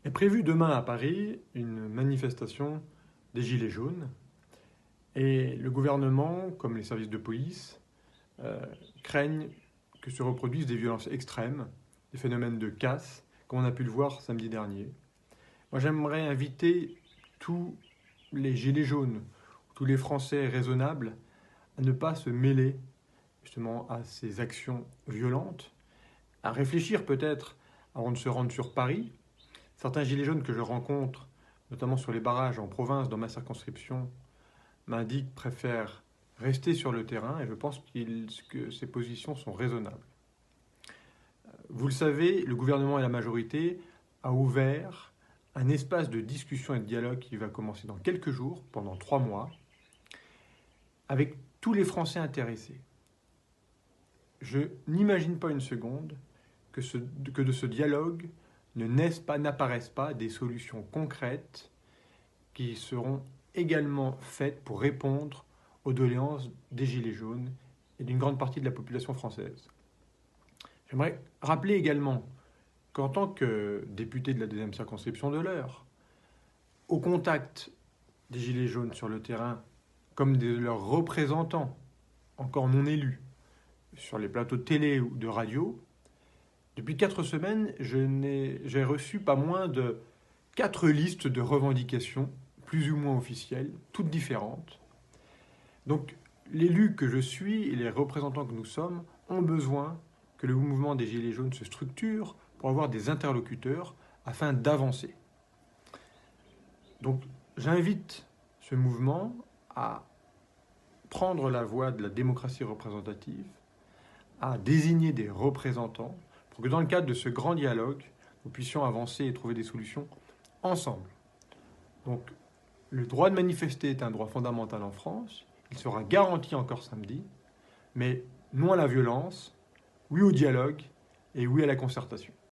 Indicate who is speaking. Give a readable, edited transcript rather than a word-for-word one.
Speaker 1: Est prévue demain à Paris une manifestation des Gilets jaunes et le gouvernement, comme les services de police, craignent que se reproduisent des violences extrêmes, des phénomènes de casse, comme on a pu le voir samedi dernier. Moi, j'aimerais inviter tous les Gilets jaunes, tous les Français raisonnables, à ne pas se mêler justement à ces actions violentes, à réfléchir peut-être avant de se rendre sur Paris. Certains gilets jaunes que je rencontre, notamment sur les barrages en province, dans ma circonscription, m'indiquent préfèrent rester sur le terrain et je pense que ces positions sont raisonnables. Vous le savez, le gouvernement et la majorité a ouvert un espace de discussion et de dialogue qui va commencer dans quelques jours, pendant 3 mois, avec tous les Français intéressés. Je n'imagine pas une seconde que de ce dialogue n'apparaissent pas des solutions concrètes qui seront également faites pour répondre aux doléances des Gilets jaunes et d'une grande partie de la population française. J'aimerais rappeler également qu'en tant que député de la deuxième circonscription de l'Eure, au contact des Gilets jaunes sur le terrain, comme de leurs représentants encore non élus, sur les plateaux de télé ou de radio, depuis 4 semaines, j'ai reçu pas moins de 4 listes de revendications, plus ou moins officielles, toutes différentes. Donc, l'élu que je suis et les représentants que nous sommes ont besoin que le mouvement des Gilets jaunes se structure pour avoir des interlocuteurs afin d'avancer. Donc, j'invite ce mouvement à prendre la voie de la démocratie représentative, à désigner des représentants, pour que dans le cadre de ce grand dialogue, nous puissions avancer et trouver des solutions ensemble. Donc, le droit de manifester est un droit fondamental en France, il sera garanti encore samedi, mais non à la violence, oui au dialogue et oui à la concertation.